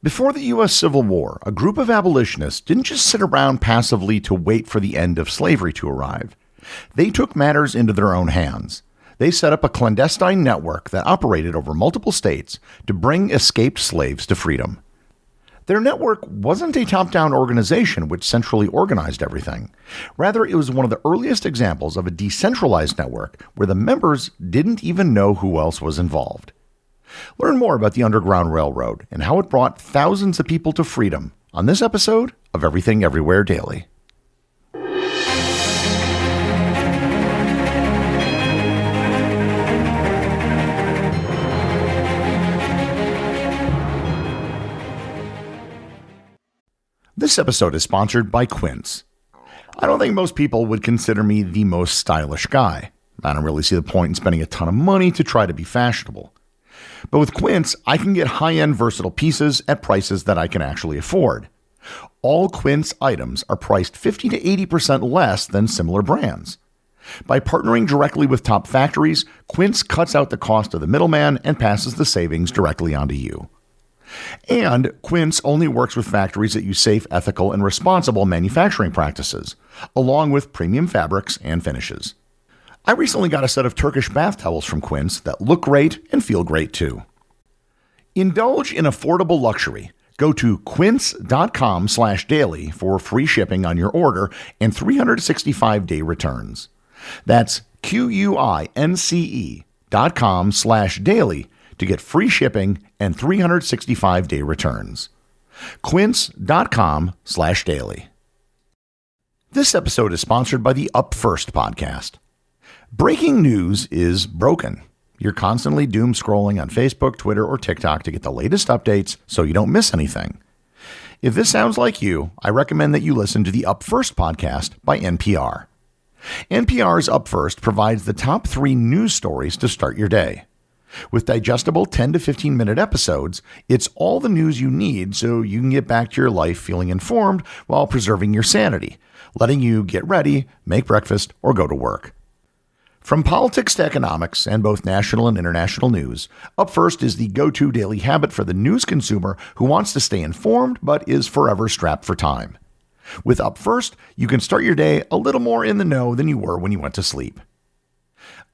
Before the U.S. Civil War, a group of abolitionists didn't just sit around passively to wait for the end of slavery to arrive. They took matters into their own hands. They set up a clandestine network that operated over multiple states to bring escaped slaves to freedom. Their network wasn't a top-down organization which centrally organized everything. Rather, it was one of the earliest examples of a decentralized network where the members didn't even know who else was involved. Learn more about the Underground Railroad and how it brought thousands of people to freedom on this episode of Everything Everywhere Daily. This episode is sponsored by Quince. I don't think most people would consider me the most stylish guy. I don't really see the point in spending a ton of money to try to be fashionable. But with Quince, I can get high-end versatile pieces at prices that I can actually afford. All Quince items are priced 50 to 80% less than similar brands. By partnering directly with top factories, Quince cuts out the cost of the middleman and passes the savings directly onto you. And Quince only works with factories that use safe, ethical, and responsible manufacturing practices, along with premium fabrics and finishes. I recently got a set of Turkish bath towels from Quince that look great and feel great too. Indulge in affordable luxury. Go to quince.com/daily for free shipping on your order and 365-day returns. That's QUINCE.com/daily to get free shipping and 365-day returns. Quince.com/daily. This episode is sponsored by the Up First podcast. Breaking news is broken. You're constantly doom scrolling on Facebook, Twitter, or TikTok to get the latest updates so you don't miss anything. If this sounds like you, I recommend that you listen to the Up First podcast by NPR. NPR's Up First provides the top 3 news stories to start your day. With digestible 10 to 15-minute episodes, it's all the news you need so you can get back to your life feeling informed while preserving your sanity, letting you get ready, make breakfast, or go to work. From politics to economics and both national and international news, Up First is the go-to daily habit for the news consumer who wants to stay informed but is forever strapped for time. With Up First, you can start your day a little more in the know than you were when you went to sleep.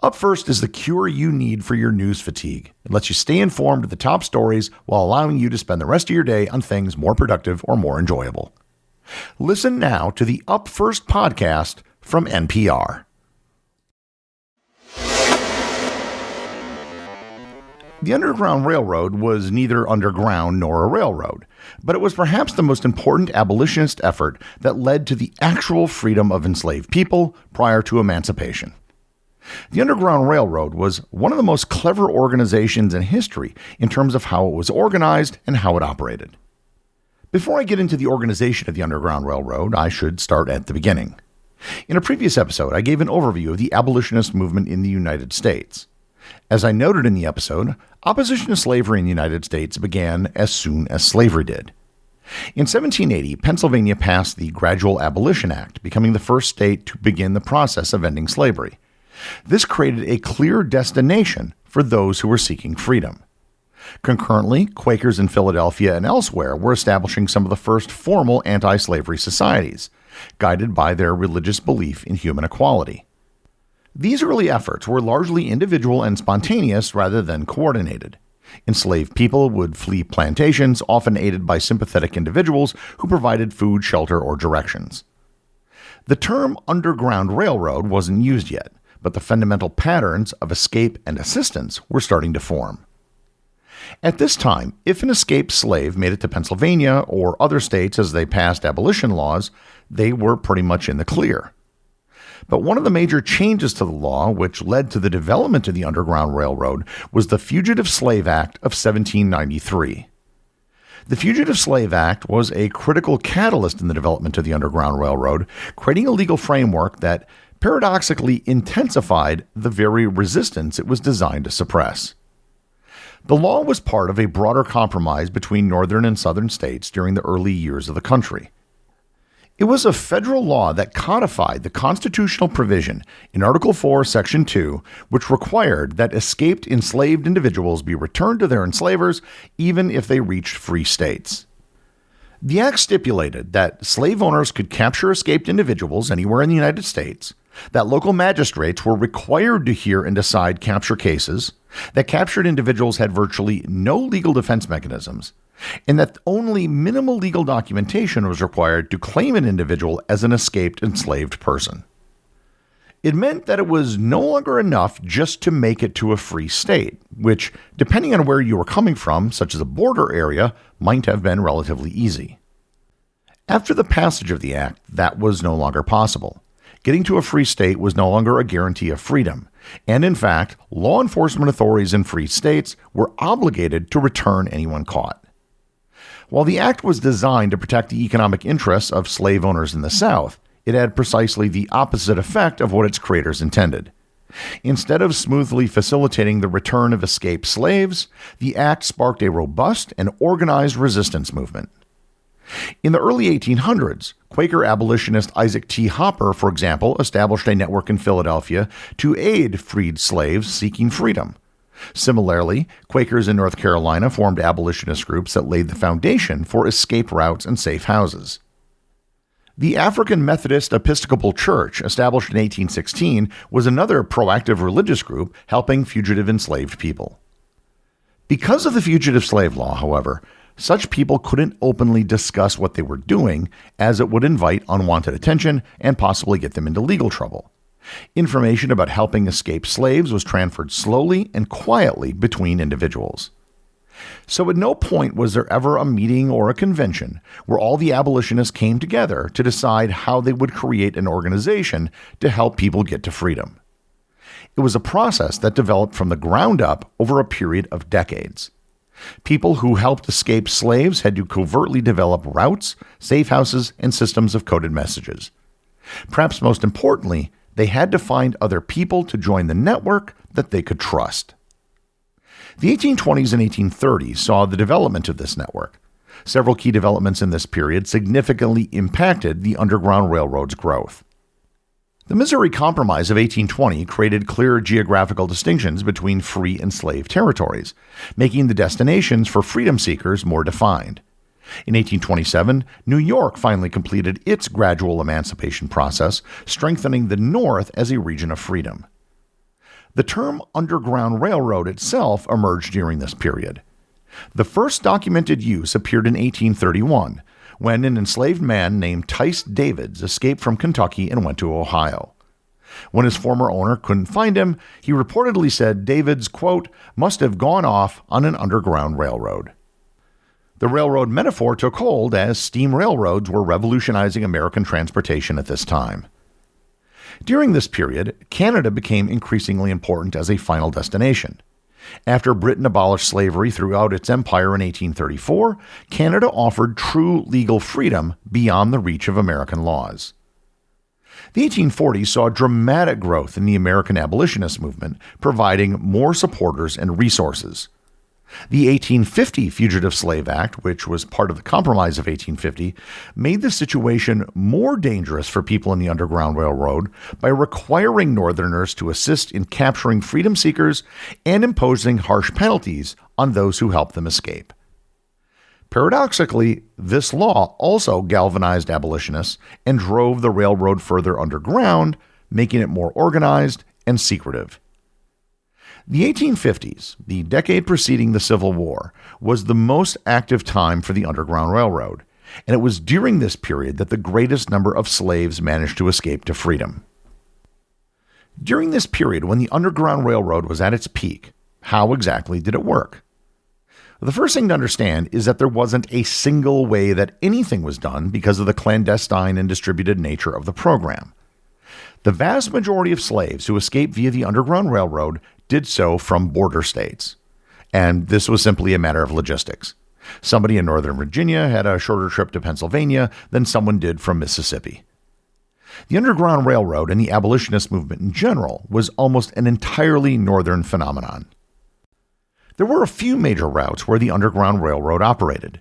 Up First is the cure you need for your news fatigue. It lets you stay informed of the top stories while allowing you to spend the rest of your day on things more productive or more enjoyable. Listen now to the Up First podcast from NPR. The Underground Railroad was neither underground nor a railroad, but it was perhaps the most important abolitionist effort that led to the actual freedom of enslaved people prior to emancipation. The Underground Railroad was one of the most clever organizations in history in terms of how it was organized and how it operated. Before I get into the organization of the Underground Railroad, I should start at the beginning. In a previous episode, I gave an overview of the abolitionist movement in the United States. As I noted in the episode, opposition to slavery in the United States began as soon as slavery did. In 1780, Pennsylvania passed the Gradual Abolition Act, becoming the first state to begin the process of ending slavery. This created a clear destination for those who were seeking freedom. Concurrently, Quakers in Philadelphia and elsewhere were establishing some of the first formal anti-slavery societies, guided by their religious belief in human equality. These early efforts were largely individual and spontaneous rather than coordinated. Enslaved people would flee plantations, often aided by sympathetic individuals who provided food, shelter, or directions. The term Underground Railroad wasn't used yet, but the fundamental patterns of escape and assistance were starting to form. At this time, if an escaped slave made it to Pennsylvania or other states as they passed abolition laws, they were pretty much in the clear. But one of the major changes to the law, which led to the development of the Underground Railroad, was the Fugitive Slave Act of 1793. The Fugitive Slave Act was a critical catalyst in the development of the Underground Railroad, creating a legal framework that paradoxically intensified the very resistance it was designed to suppress. The law was part of a broader compromise between northern and southern states during the early years of the country. It was a federal law that codified the constitutional provision in Article 4, Section 2, which required that escaped enslaved individuals be returned to their enslavers even if they reached free states. The act stipulated that slave owners could capture escaped individuals anywhere in the United States, that local magistrates were required to hear and decide capture cases, that captured individuals had virtually no legal defense mechanisms, and that only minimal legal documentation was required to claim an individual as an escaped enslaved person. It meant that it was no longer enough just to make it to a free state, which, depending on where you were coming from, such as a border area, might have been relatively easy. After the passage of the act, that was no longer possible. Getting to a free state was no longer a guarantee of freedom, and in fact, law enforcement authorities in free states were obligated to return anyone caught. While the act was designed to protect the economic interests of slave owners in the South, it had precisely the opposite effect of what its creators intended. Instead of smoothly facilitating the return of escaped slaves, the act sparked a robust and organized resistance movement. In the early 1800s, Quaker abolitionist Isaac T. Hopper, for example, established a network in Philadelphia to aid freed slaves seeking freedom. Similarly, Quakers in North Carolina formed abolitionist groups that laid the foundation for escape routes and safe houses. The African Methodist Episcopal Church, established in 1816, was another proactive religious group helping fugitive enslaved people. Because of the fugitive slave law, however, such people couldn't openly discuss what they were doing, as it would invite unwanted attention and possibly get them into legal trouble. Information about helping escape slaves was transferred slowly and quietly between individuals. So at no point was there ever a meeting or a convention where all the abolitionists came together to decide how they would create an organization to help people get to freedom. It was a process that developed from the ground up over a period of decades. People who helped escape slaves had to covertly develop routes, safe houses, and systems of coded messages. Perhaps most importantly, they had to find other people to join the network that they could trust. The 1820s and 1830s saw the development of this network. Several key developments in this period significantly impacted the Underground Railroad's growth. The Missouri Compromise of 1820 created clear geographical distinctions between free and slave territories, making the destinations for freedom seekers more defined. In 1827, New York finally completed its gradual emancipation process, strengthening the North as a region of freedom. The term Underground Railroad itself emerged during this period. The first documented use appeared in 1831, when an enslaved man named Tice Davids escaped from Kentucky and went to Ohio. When his former owner couldn't find him, he reportedly said Davids, quote, must have gone off on an underground railroad. The railroad metaphor took hold as steam railroads were revolutionizing American transportation at this time. During this period, Canada became increasingly important as a final destination. After Britain abolished slavery throughout its empire in 1834, Canada offered true legal freedom beyond the reach of American laws. The 1840s saw dramatic growth in the American abolitionist movement, providing more supporters and resources. The 1850 Fugitive Slave Act, which was part of the Compromise of 1850, made the situation more dangerous for people in the Underground Railroad by requiring Northerners to assist in capturing freedom seekers and imposing harsh penalties on those who helped them escape. Paradoxically, this law also galvanized abolitionists and drove the railroad further underground, making it more organized and secretive. The 1850s, the decade preceding the Civil War, was the most active time for the Underground Railroad, and it was during this period that the greatest number of slaves managed to escape to freedom. During this period, when the Underground Railroad was at its peak, how exactly did it work? The first thing to understand is that there wasn't a single way that anything was done because of the clandestine and distributed nature of the program. The vast majority of slaves who escaped via the Underground Railroad did so from border states, and this was simply a matter of logistics. Somebody in Northern Virginia had a shorter trip to Pennsylvania than someone did from Mississippi. The Underground Railroad and the abolitionist movement in general was almost an entirely northern phenomenon. There were a few major routes where the Underground Railroad operated.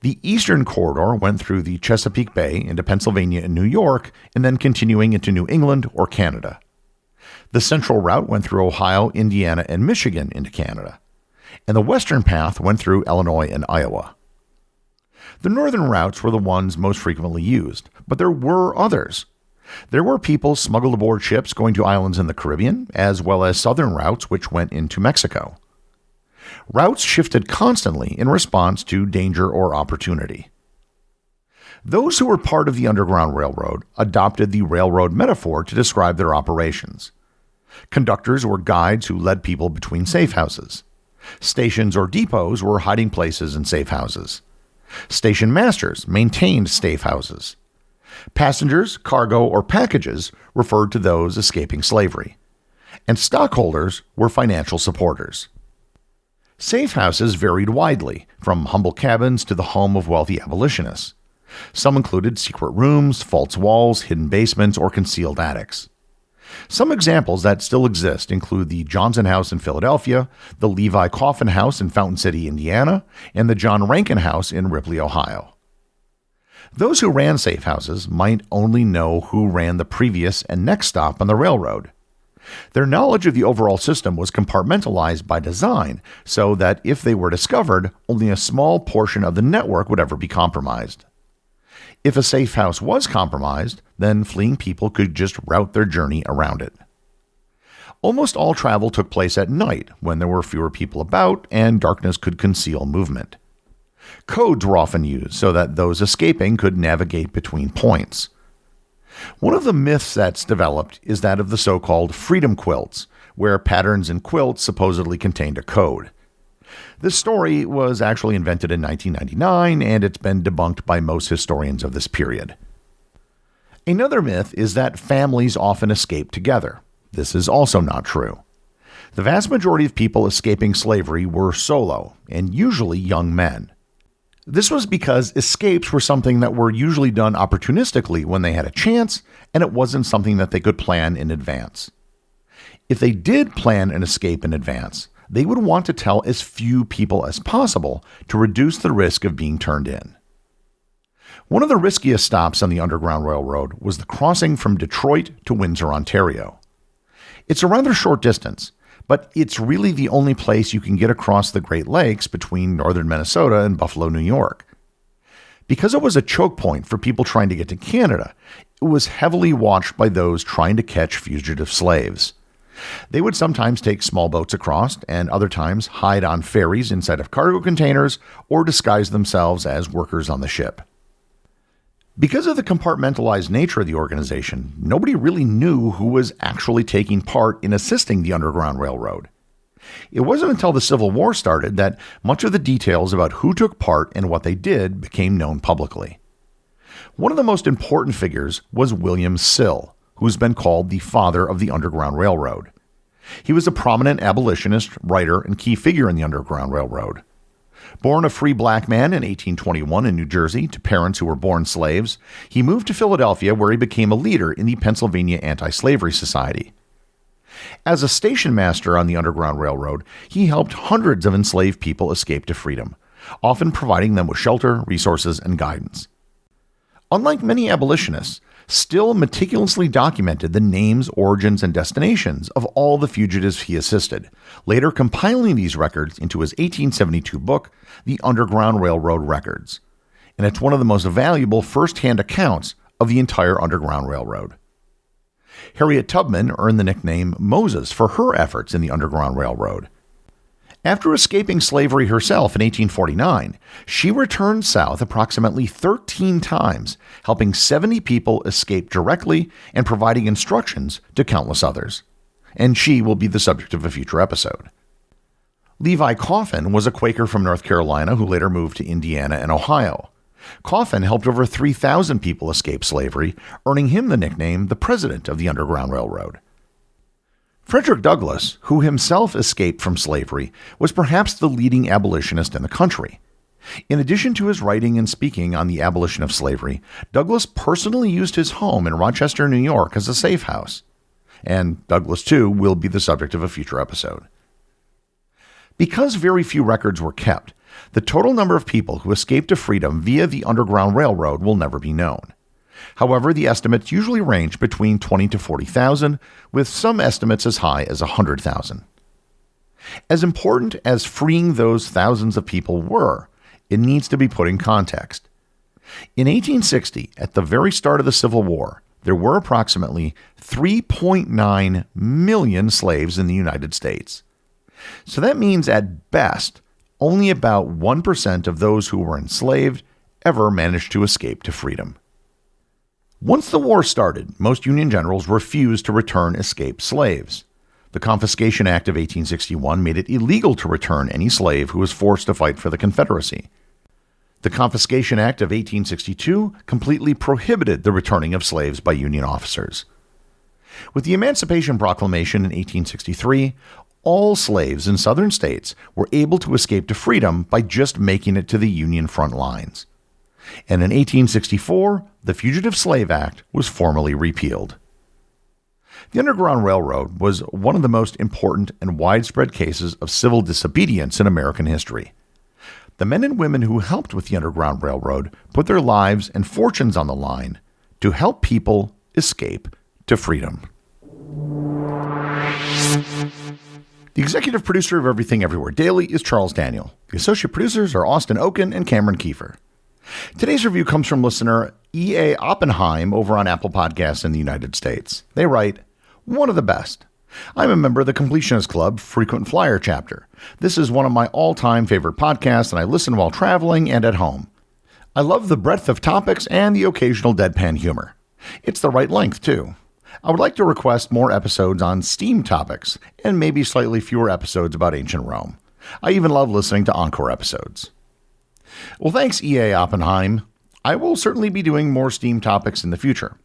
The eastern corridor went through the Chesapeake Bay into Pennsylvania and New York, and then continuing into New England or Canada. The central route went through Ohio, Indiana, and Michigan into Canada, and the western path went through Illinois and Iowa. The northern routes were the ones most frequently used, but there were others. There were people smuggled aboard ships going to islands in the Caribbean, as well as southern routes which went into Mexico. Routes shifted constantly in response to danger or opportunity. Those who were part of the Underground Railroad adopted the railroad metaphor to describe their operations. Conductors were guides who led people between safe houses. Stations or depots were hiding places in safe houses. Station masters maintained safe houses. Passengers, cargo, or packages referred to those escaping slavery. And stockholders were financial supporters. Safe houses varied widely, from humble cabins to the home of wealthy abolitionists. Some included secret rooms, false walls, hidden basements, or concealed attics. Some examples that still exist include the Johnson House in Philadelphia, the Levi Coffin House in Fountain City, Indiana, and the John Rankin House in Ripley, Ohio. Those who ran safe houses might only know who ran the previous and next stop on the railroad. Their knowledge of the overall system was compartmentalized by design so that if they were discovered, only a small portion of the network would ever be compromised. If a safe house was compromised, then fleeing people could just route their journey around it. Almost all travel took place at night when there were fewer people about and darkness could conceal movement. Codes were often used so that those escaping could navigate between points. One of the myths that's developed is that of the so-called freedom quilts, where patterns in quilts supposedly contained a code. This story was actually invented in 1999, and it's been debunked by most historians of this period. Another myth is that families often escape together. This is also not true. The vast majority of people escaping slavery were solo, and usually young men. This was because escapes were something that were usually done opportunistically when they had a chance, and it wasn't something that they could plan in advance. If they did plan an escape in advance, they would want to tell as few people as possible to reduce the risk of being turned in. One of the riskiest stops on the Underground Railroad was the crossing from Detroit to Windsor, Ontario. It's a rather short distance, but it's really the only place you can get across the Great Lakes between northern Minnesota and Buffalo, New York. Because it was a choke point for people trying to get to Canada, it was heavily watched by those trying to catch fugitive slaves. They would sometimes take small boats across and other times hide on ferries inside of cargo containers or disguise themselves as workers on the ship. Because of the compartmentalized nature of the organization, nobody really knew who was actually taking part in assisting the Underground Railroad. It wasn't until the Civil War started that much of the details about who took part and what they did became known publicly. One of the most important figures was William Sill, who's been called the father of the Underground Railroad. He was a prominent abolitionist, writer, and key figure in the Underground Railroad. Born a free black man in 1821 in New Jersey to parents who were born slaves, he moved to Philadelphia where he became a leader in the Pennsylvania Anti-Slavery Society. As a station master on the Underground Railroad, he helped hundreds of enslaved people escape to freedom, often providing them with shelter, resources, and guidance. Unlike many abolitionists, Still meticulously documented the names, origins, and destinations of all the fugitives he assisted, later compiling these records into his 1872 book, The Underground Railroad Records. And it's one of the most valuable first-hand accounts of the entire Underground Railroad. Harriet Tubman earned the nickname Moses for her efforts in the Underground Railroad. After escaping slavery herself in 1849, she returned south approximately 13 times, helping 70 people escape directly and providing instructions to countless others. And she will be the subject of a future episode. Levi Coffin was a Quaker from North Carolina who later moved to Indiana and Ohio. Coffin helped over 3,000 people escape slavery, earning him the nickname the President of the Underground Railroad. Frederick Douglass, who himself escaped from slavery, was perhaps the leading abolitionist in the country. In addition to his writing and speaking on the abolition of slavery, Douglass personally used his home in Rochester, New York as a safe house. And Douglass, too, will be the subject of a future episode. Because very few records were kept, The total number of people who escaped to freedom via the Underground Railroad will never be known. However, the estimates usually range between 20 to 40,000, with some estimates as high as 100,000. As important as freeing those thousands of people were, it needs to be put in context. In 1860, at the very start of the Civil War, there were approximately 3.9 million slaves in the United States. So that means at best, only about 1% of those who were enslaved ever managed to escape to freedom. Once the war started, most Union generals refused to return escaped slaves. The Confiscation Act of 1861 made it illegal to return any slave who was forced to fight for the Confederacy. The Confiscation Act of 1862 completely prohibited the returning of slaves by Union officers. With the Emancipation Proclamation in 1863, all slaves in southern states were able to escape to freedom by just making it to the Union front lines. And in 1864, the Fugitive Slave Act was formally repealed. The Underground Railroad was one of the most important and widespread cases of civil disobedience in American history. The men and women who helped with the Underground Railroad put their lives and fortunes on the line to help people escape to freedom. The executive producer of Everything Everywhere Daily is Charles Daniel. The associate producers are Austin Oken and Cameron Kiefer. Today's review comes from listener E.A. Oppenheim over on Apple Podcasts in the United States. They write, "One of the best. I'm a member of the Completionist Club Frequent Flyer chapter. This is one of my all-time favorite podcasts, and I listen while traveling and at home. I love the breadth of topics and the occasional deadpan humor. It's the right length, too. I would like to request more episodes on STEAM topics, and maybe slightly fewer episodes about ancient Rome. I even love listening to encore episodes." Well, thanks, E.A. Oppenheim. I will certainly be doing more STEAM topics in the future.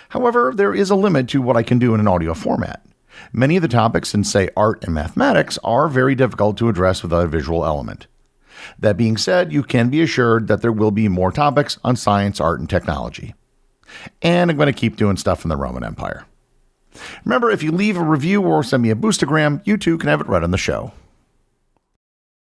However, there is a limit to what I can do in an audio format. Many of the topics in, say, art and mathematics are very difficult to address without a visual element. That being said, you can be assured that there will be more topics on science, art, and technology. And I'm going to keep doing stuff in the Roman Empire. Remember, if you leave a review or send me a boostagram, you too can have it read on the show.